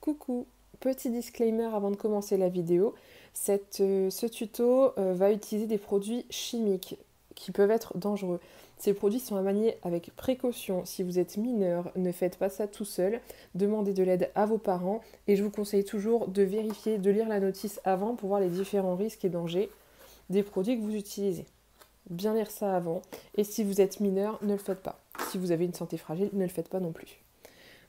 Coucou, petit disclaimer avant de commencer la vidéo, ce tuto va utiliser des produits chimiques qui peuvent être dangereux. Ces produits sont à manier avec précaution. Si vous êtes mineur, ne faites pas ça tout seul, demandez de l'aide à vos parents et je vous conseille toujours de vérifier, de lire la notice avant pour voir les différents risques et dangers des produits que vous utilisez. Bien lire ça avant et si vous êtes mineur, ne le faites pas. Si vous avez une santé fragile, ne le faites pas non plus.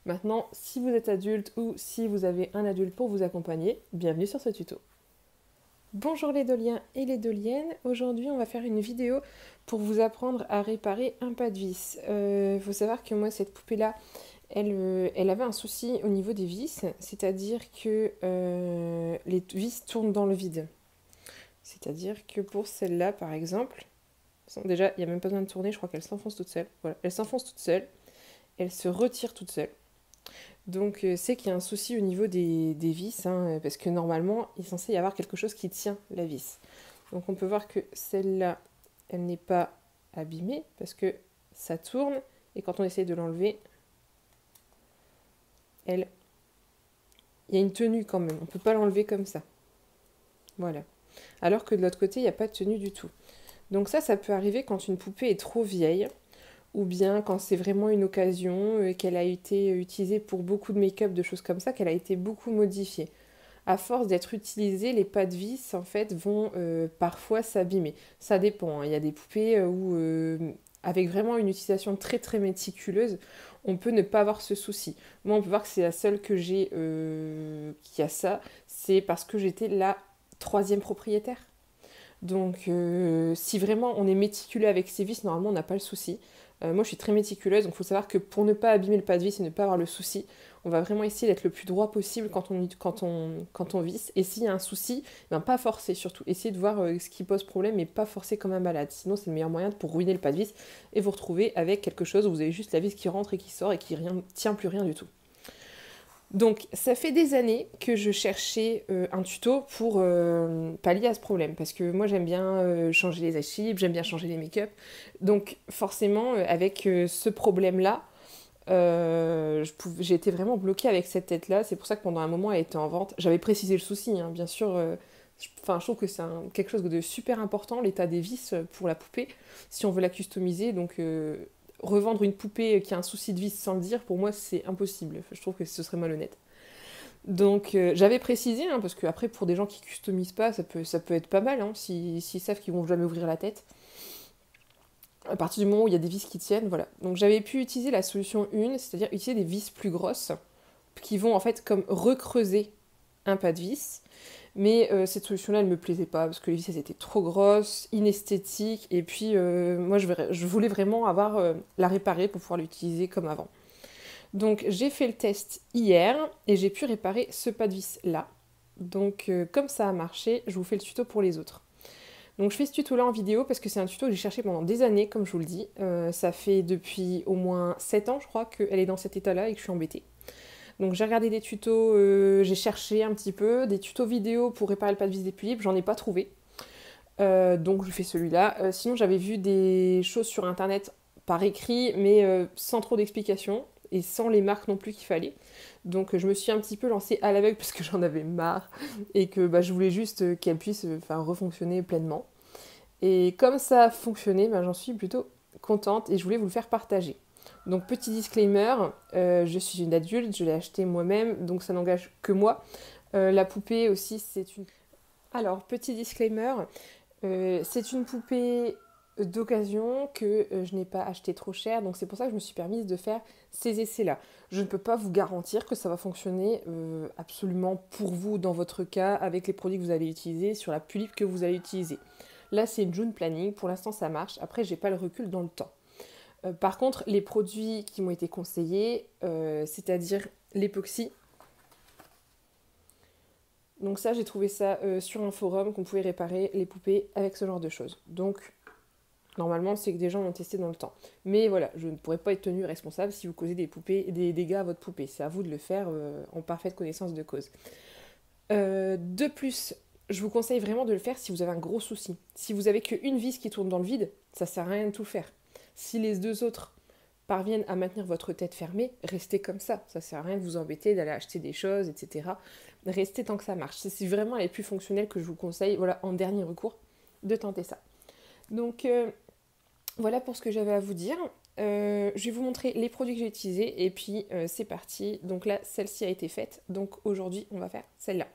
Maintenant, si vous êtes adulte ou si vous avez un adulte pour vous accompagner, bienvenue sur ce tuto. Bonjour les doliens et les doliennes, aujourd'hui on va faire une vidéo pour vous apprendre à réparer un pas de vis. Faut savoir que moi cette poupée là, elle avait un souci au niveau des vis, c'est-à-dire que les vis tournent dans le vide. C'est-à-dire que pour celle-là par exemple, déjà il n'y a même pas besoin de tourner, je crois qu'elle s'enfonce toute seule. Voilà, elle s'enfonce toute seule, elle se retire toute seule. Donc c'est qu'il y a un souci au niveau des vis, hein, parce que normalement il est censé y avoir quelque chose qui tient la vis. Donc on peut voir que celle-là, elle n'est pas abîmée, parce que ça tourne, et quand on essaye de l'enlever, il y a une tenue quand même, on ne peut pas l'enlever comme ça. Voilà. Alors que de l'autre côté, il n'y a pas de tenue du tout. Donc ça peut arriver quand une poupée est trop vieille, ou bien quand c'est vraiment une occasion, qu'elle a été utilisée pour beaucoup de make-up, de choses comme ça, qu'elle a été beaucoup modifiée. À force d'être utilisée, les pas de vis en fait vont parfois s'abîmer. Ça dépend, hein. Il y a des poupées où, avec vraiment une utilisation très très méticuleuse, on peut ne pas avoir ce souci. Moi, on peut voir que c'est la seule que j'ai qui a ça. C'est parce que j'étais la troisième propriétaire. Donc, si vraiment on est méticuleux avec ses vis, normalement on n'a pas le souci. Moi je suis très méticuleuse, donc il faut savoir que pour ne pas abîmer le pas de vis et ne pas avoir le souci, on va vraiment essayer d'être le plus droit possible quand on visse. Et s'il y a un souci, ben pas forcer surtout. Essayez de voir ce qui pose problème, mais pas forcer comme un malade. Sinon c'est le meilleur moyen pour ruiner le pas de vis et vous retrouver avec quelque chose où vous avez juste la vis qui rentre et qui sort et qui tient plus rien du tout. Donc ça fait des années que je cherchais un tuto pour pallier à ce problème, parce que moi j'aime bien changer les achibes, j'aime bien changer les make-up, donc forcément avec ce problème-là, j'ai été vraiment bloquée avec cette tête-là, c'est pour ça que pendant un moment elle était en vente. J'avais précisé le souci, hein, bien sûr, je trouve que c'est quelque chose de super important, l'état des vis pour la poupée, si on veut la customiser, donc revendre une poupée qui a un souci de vis sans le dire, pour moi c'est impossible. Je trouve que ce serait malhonnête. Donc j'avais précisé, hein, parce que après pour des gens qui customisent pas, ça peut être pas mal, hein, s'ils savent qu'ils vont jamais ouvrir la tête. À partir du moment où il y a des vis qui tiennent, voilà. Donc j'avais pu utiliser la solution 1, c'est-à-dire utiliser des vis plus grosses, qui vont en fait comme recreuser un pas de vis. Mais cette solution-là, elle me plaisait pas, parce que les vis, elles étaient trop grosses, inesthétiques, et puis moi, je voulais vraiment avoir la réparer pour pouvoir l'utiliser comme avant. Donc j'ai fait le test hier, et j'ai pu réparer ce pas de vis-là. Donc comme ça a marché, je vous fais le tuto pour les autres. Donc je fais ce tuto-là en vidéo, parce que c'est un tuto que j'ai cherché pendant des années, comme je vous le dis. Ça fait depuis au moins 7 ans, je crois, qu'elle est dans cet état-là, et que je suis embêtée. Donc j'ai regardé des tutos, j'ai cherché un petit peu, des tutos vidéo pour réparer le pas de vis des plis, j'en ai pas trouvé. Donc je fais celui-là. Sinon j'avais vu des choses sur internet par écrit, mais sans trop d'explications et sans les marques non plus qu'il fallait. Donc je me suis un petit peu lancée à l'aveugle parce que j'en avais marre et que je voulais juste qu'elle puisse refonctionner pleinement. Et comme ça a fonctionné, j'en suis plutôt contente et je voulais vous le faire partager. Donc petit disclaimer, je suis une adulte, je l'ai acheté moi-même, donc ça n'engage que moi. La poupée aussi, c'est une... Alors, petit disclaimer, c'est une poupée d'occasion que je n'ai pas acheté trop cher, donc c'est pour ça que je me suis permise de faire ces essais-là. Je ne peux pas vous garantir que ça va fonctionner absolument pour vous dans votre cas, avec les produits que vous allez utiliser, sur la pulipe que vous allez utiliser. Là, c'est une June Planning, pour l'instant ça marche, après j'ai pas le recul dans le temps. Par contre, les produits qui m'ont été conseillés, c'est-à-dire l'époxy, donc ça j'ai trouvé ça sur un forum qu'on pouvait réparer les poupées avec ce genre de choses. Donc normalement c'est que des gens l'ont testé dans le temps. Mais voilà, je ne pourrais pas être tenue responsable si vous causez des dégâts à votre poupée. C'est à vous de le faire en parfaite connaissance de cause. De plus, je vous conseille vraiment de le faire si vous avez un gros souci. Si vous avez qu'une vis qui tourne dans le vide, ça sert à rien de tout faire. Si les deux autres parviennent à maintenir votre tête fermée, restez comme ça. Ça sert à rien de vous embêter, d'aller acheter des choses, etc. Restez tant que ça marche. C'est vraiment les plus fonctionnels que je vous conseille, voilà, en dernier recours, de tenter ça. Donc, voilà pour ce que j'avais à vous dire. Je vais vous montrer les produits que j'ai utilisés et puis c'est parti. Donc là, celle-ci a été faite. Donc aujourd'hui, on va faire celle-là.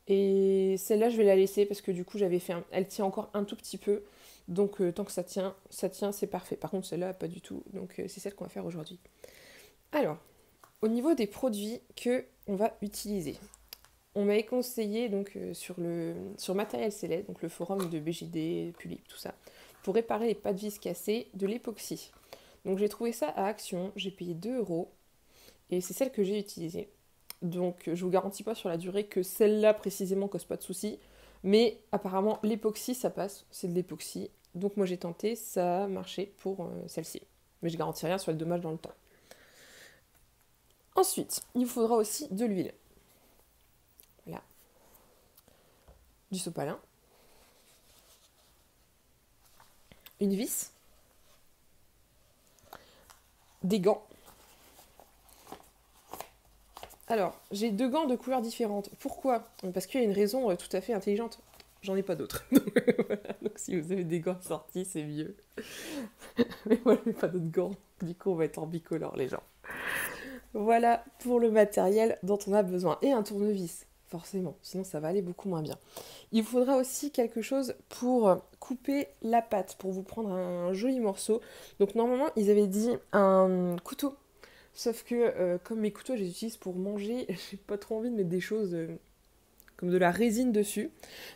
Et celle-là, je vais la laisser parce que du coup, elle tient encore un tout petit peu. Donc tant que ça tient, c'est parfait. Par contre, celle-là, pas du tout. Donc c'est celle qu'on va faire aujourd'hui. Alors, au niveau des produits que on va utiliser. On m'avait conseillé donc sur Matériel Select, donc le forum de BJD, Pulip, tout ça, pour réparer les pas de vis cassées, de l'époxy. Donc j'ai trouvé ça à Action, j'ai payé 2 € et c'est celle que j'ai utilisée. Donc je vous garantis pas sur la durée que celle-là précisément cause pas de soucis, mais apparemment l'époxy ça passe, c'est de l'époxy. Donc moi j'ai tenté, ça a marché pour celle-ci. Mais je garantis rien sur le dommage dans le temps. Ensuite, il vous faudra aussi de l'huile. Voilà. Du sopalin. Une vis. Des gants. Alors, j'ai 2 gants de couleurs différentes. Pourquoi? Parce qu'il y a une raison tout à fait intelligente. J'en ai pas d'autres. Donc si vous avez des gants sortis, c'est mieux. Mais moi, je n'ai pas d'autres gants. Du coup, on va être en bicolore, les gens. Voilà pour le matériel dont on a besoin. Et un tournevis, forcément. Sinon, ça va aller beaucoup moins bien. Il vous faudra aussi quelque chose pour couper la pâte, pour vous prendre un joli morceau. Donc normalement, ils avaient dit un couteau. Sauf que comme mes couteaux, je les utilise pour manger, j'ai pas trop envie de mettre des choses comme de la résine dessus.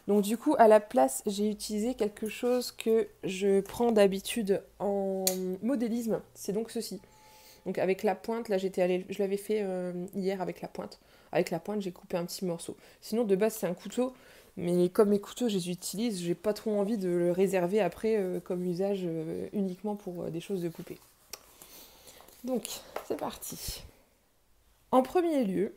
Donc du coup, à la place, j'ai utilisé quelque chose que je prends d'habitude en modélisme. C'est donc ceci. Donc avec la pointe, là je l'avais fait hier avec la pointe. Avec la pointe, j'ai coupé un petit morceau. Sinon, de base, c'est un couteau. Mais comme mes couteaux, je les utilise, j'ai pas trop envie de le réserver après comme usage uniquement pour des choses de poupée. Donc, c'est parti. En premier lieu,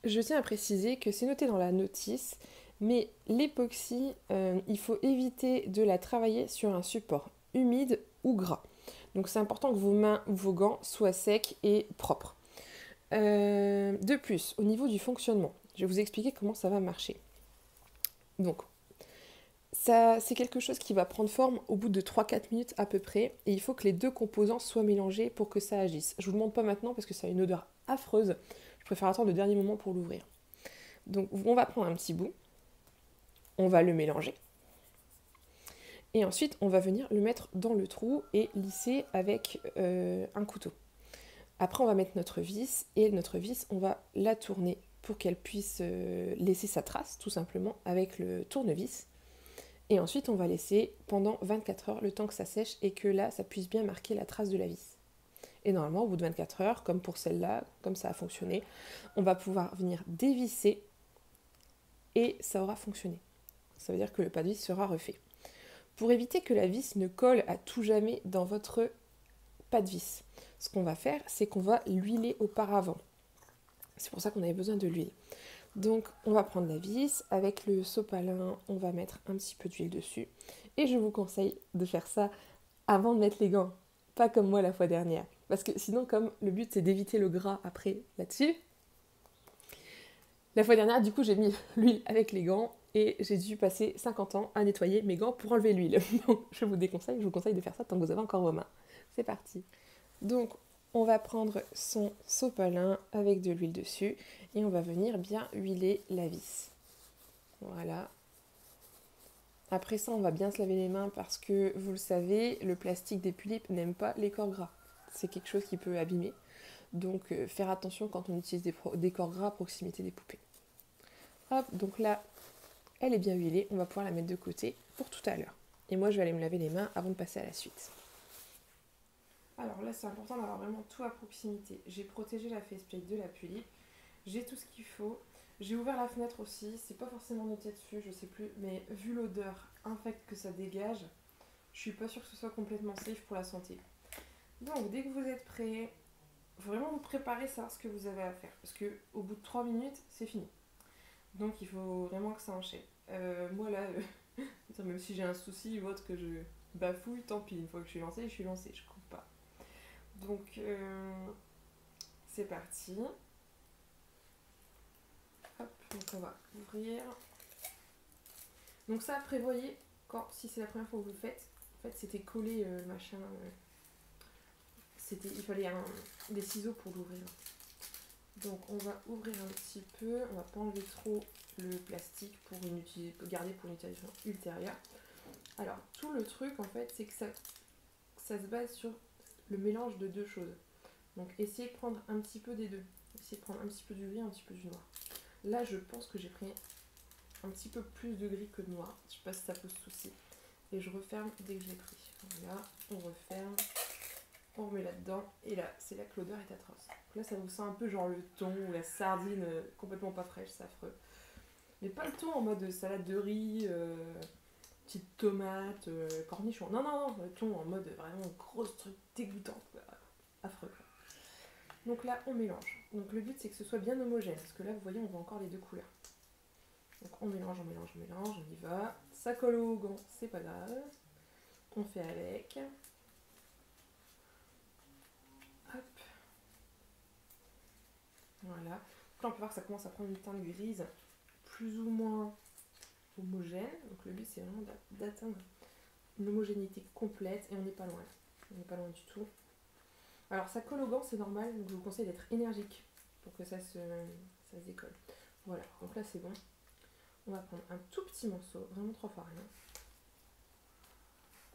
je tiens à préciser que c'est noté dans la notice, mais l'époxy, il faut éviter de la travailler sur un support humide ou gras. Donc c'est important que vos mains ou vos gants soient secs et propres. De plus, au niveau du fonctionnement, je vais vous expliquer comment ça va marcher. Donc, ça, c'est quelque chose qui va prendre forme au bout de 3-4 minutes à peu près, et il faut que les 2 composants soient mélangés pour que ça agisse. Je vous le montre pas maintenant parce que ça a une odeur affreuse. Je préfère attendre le dernier moment pour l'ouvrir. Donc on va prendre un petit bout, on va le mélanger, et ensuite on va venir le mettre dans le trou et lisser avec un couteau. Après on va mettre notre vis, et notre vis on va la tourner pour qu'elle puisse laisser sa trace tout simplement avec le tournevis. Et ensuite on va laisser pendant 24 heures le temps que ça sèche et que là ça puisse bien marquer la trace de la vis. Et normalement au bout de 24 heures, comme pour celle-là, comme ça a fonctionné, on va pouvoir venir dévisser et ça aura fonctionné. Ça veut dire que le pas de vis sera refait. Pour éviter que la vis ne colle à tout jamais dans votre pas de vis, ce qu'on va faire, c'est qu'on va l'huiler auparavant. C'est pour ça qu'on avait besoin de l'huile. Donc on va prendre la vis, avec le sopalin, on va mettre un petit peu d'huile dessus. Et je vous conseille de faire ça avant de mettre les gants, pas comme moi la fois dernière. Parce que sinon, comme le but c'est d'éviter le gras après là-dessus, la fois dernière, du coup, j'ai mis l'huile avec les gants et j'ai dû passer 50 ans à nettoyer mes gants pour enlever l'huile. Donc je vous conseille de faire ça tant que vous avez encore vos mains. C'est parti. Donc on va prendre son sopalin avec de l'huile dessus et on va venir bien huiler la vis. Voilà. Après ça, on va bien se laver les mains parce que, vous le savez, le plastique des Pulip n'aime pas les corps gras. C'est quelque chose qui peut abîmer. Donc faire attention quand on utilise des corps gras à proximité des poupées. Hop, donc là, elle est bien huilée. On va pouvoir la mettre de côté pour tout à l'heure. Et moi, je vais aller me laver les mains avant de passer à la suite. Alors là, c'est important d'avoir vraiment tout à proximité. J'ai protégé la faceplate de la Pulip. J'ai tout ce qu'il faut. J'ai ouvert la fenêtre aussi. C'est pas forcément noté dessus, je sais plus. Mais vu l'odeur infecte que ça dégage, je suis pas sûre que ce soit complètement safe pour la santé. Donc, dès que vous êtes prêts, faut vraiment vous préparer, savoir ce que vous avez à faire. Parce qu'au bout de 3 minutes, c'est fini. Donc, il faut vraiment que ça enchaîne. Moi là, même si j'ai un souci ou autre que je bafouille, tant pis. Une fois que je suis lancée, je coupe pas. Donc c'est parti. Hop, donc on va ouvrir. Donc ça, prévoyez, si c'est la première fois que vous le faites, en fait c'était collé machin. Il fallait des ciseaux pour l'ouvrir. Donc on va ouvrir un petit peu, on va pas enlever trop le plastique pour garder pour une utilisation ultérieure. Alors tout le truc en fait c'est que ça se base sur le mélange de deux choses. Donc essayez de prendre un petit peu des deux. Essayez de prendre un petit peu du gris, un petit peu du noir. Là je pense que j'ai pris un petit peu plus de gris que de noir. Je sais pas si ça pose souci. Et je referme dès que je l'ai pris. Voilà, on referme. On remet là-dedans, et là, c'est là que l'odeur est atroce. Donc là, ça vous sent un peu genre le thon ou la sardine complètement pas fraîche, c'est affreux. Mais pas le thon en mode salade de riz, petite tomate, cornichon. Non, non, non, le thon en mode vraiment grosse truc dégoûtant. Affreux. Donc là, on mélange. Donc le but, c'est que ce soit bien homogène, parce que là, vous voyez, on voit encore les deux couleurs. Donc on mélange, on mélange, on mélange, on y va. Ça colle au gant, c'est pas grave. On fait avec. Hop. Voilà. Donc là, on peut voir que ça commence à prendre une teinte grise plus ou moins homogène. Donc le but, c'est vraiment d'atteindre une homogénéité complète et on n'est pas loin. On n'est pas loin du tout. Alors ça colle au gant, c'est normal, donc je vous conseille d'être énergique pour que ça se décolle. Voilà, donc là c'est bon. On va prendre un tout petit morceau, vraiment trois fois rien.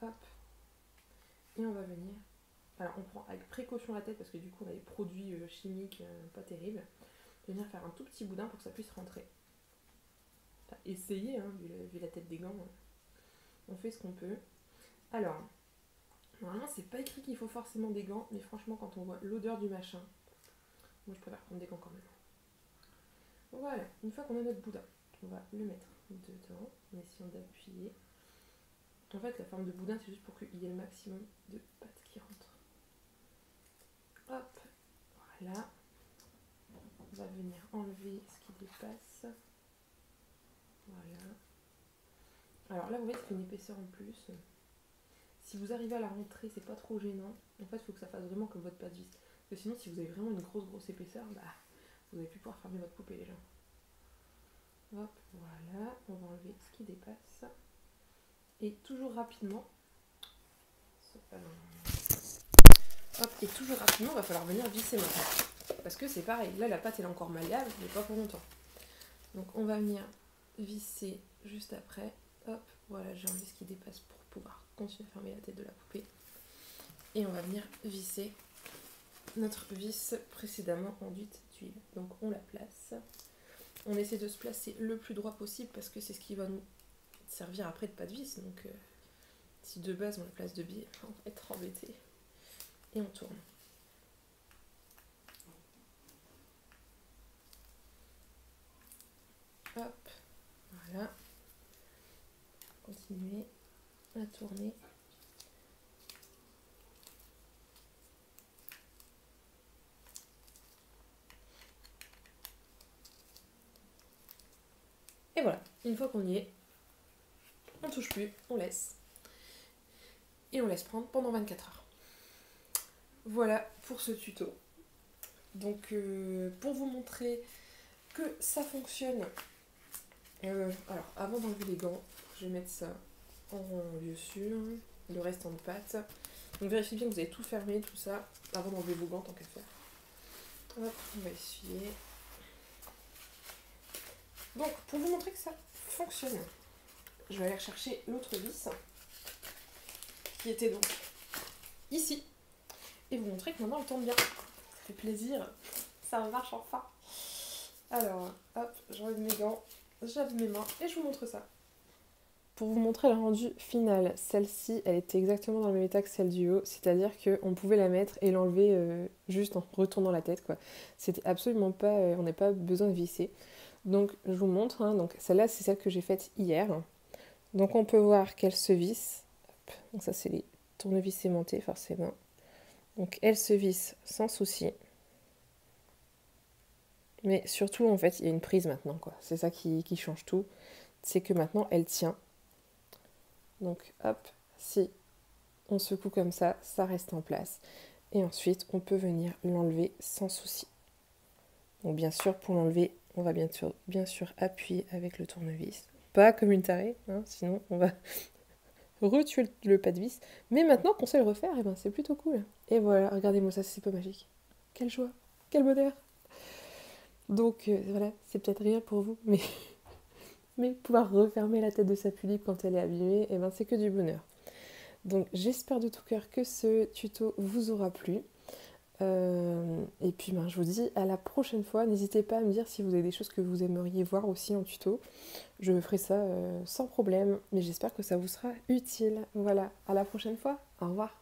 Hop. Et on va venir. Alors on prend avec précaution la tête parce que du coup on a des produits chimiques pas terribles. Venir faire un tout petit boudin pour que ça puisse rentrer. Enfin, essayez, hein, vu la tête des gants. On fait ce qu'on peut. Alors, normalement c'est pas écrit qu'il faut forcément des gants, mais franchement quand on voit l'odeur du machin, moi je préfère prendre des gants quand même. Voilà, une fois qu'on a notre boudin, on va le mettre dedans en essayant d'appuyer. En fait la forme de boudin c'est juste pour qu'il y ait le maximum de pâte qui rentre. Hop, voilà. On va venir enlever ce qui dépasse. Voilà. Alors là vous voyez c'est une épaisseur en plus. Si vous arrivez à la rentrer, c'est pas trop gênant. En fait, il faut que ça fasse vraiment comme votre pâte vis. Parce que sinon, si vous avez vraiment une grosse épaisseur, bah, vous n'allez plus pouvoir fermer votre poupée les gens. Hop, voilà. On va enlever ce qui dépasse. Et toujours rapidement. Hop, et toujours rapidement, il va falloir venir visser maintenant. Parce que c'est pareil. Là, la pâte, elle est encore malléable, mais pas pour longtemps. Donc, on va venir visser juste après. Hop, voilà, j'ai enlevé ce qui dépasse pour pouvoir continuer à fermer la tête de la poupée. Et on va venir visser notre vis précédemment enduite d'huile. Donc on la place. On essaie de se placer le plus droit possible parce que c'est ce qui va nous servir après de pâte vis. Donc si de base on la place de biais, on va être embêté. Et on tourne. Hop, voilà. Continuez à tourner. Et voilà, une fois qu'on y est, on touche plus, on laisse. Et on laisse prendre pendant 24 heures. Voilà pour ce tuto. Donc pour vous montrer que ça fonctionne, alors avant d'enlever les gants, je vais mettre ça en lieu sûr, le reste en pâte. Donc vérifiez bien que vous avez tout fermé, tout ça, avant d'enlever vos gants tant qu'à faire. Hop, on va essuyer. Donc pour vous montrer que ça fonctionne, je vais aller chercher l'autre vis qui était donc ici et vous montrer que maintenant elle tourne bien. Ça fait plaisir, ça marche enfin. Alors hop, j'enlève mes gants, j'avais mes mains et je vous montre ça. Pour vous montrer le rendu final, celle-ci, elle était exactement dans le même état que celle du haut, c'est-à-dire qu'on pouvait la mettre et l'enlever juste en retournant la tête, quoi. C'était absolument pas, on n'a pas besoin de visser. Donc je vous montre, hein, donc celle-là c'est celle que j'ai faite hier. Donc on peut voir qu'elle se visse. Hop, donc ça c'est les tournevis aimantés forcément. Donc elle se visse sans souci. Mais surtout en fait il y a une prise maintenant, quoi. C'est ça qui change tout. C'est que maintenant elle tient. Donc hop, si on secoue comme ça reste en place. Et ensuite, on peut venir l'enlever sans souci. Donc bien sûr, pour l'enlever, on va bien sûr appuyer avec le tournevis. Pas comme une tarée, hein, sinon on va retuer le pas de vis. Mais maintenant qu'on sait le refaire, eh ben, c'est plutôt cool. Et voilà, regardez-moi ça, c'est pas magique. Quelle joie, quel bonheur. Donc voilà, c'est peut-être rien pour vous, mais pouvoir refermer la tête de sa tulipe quand elle est abîmée, eh ben, c'est que du bonheur. Donc j'espère de tout cœur que ce tuto vous aura plu. Et puis ben, je vous dis à la prochaine fois. N'hésitez pas à me dire si vous avez des choses que vous aimeriez voir aussi en tuto. Je ferai ça sans problème, mais j'espère que ça vous sera utile. Voilà, à la prochaine fois. Au revoir.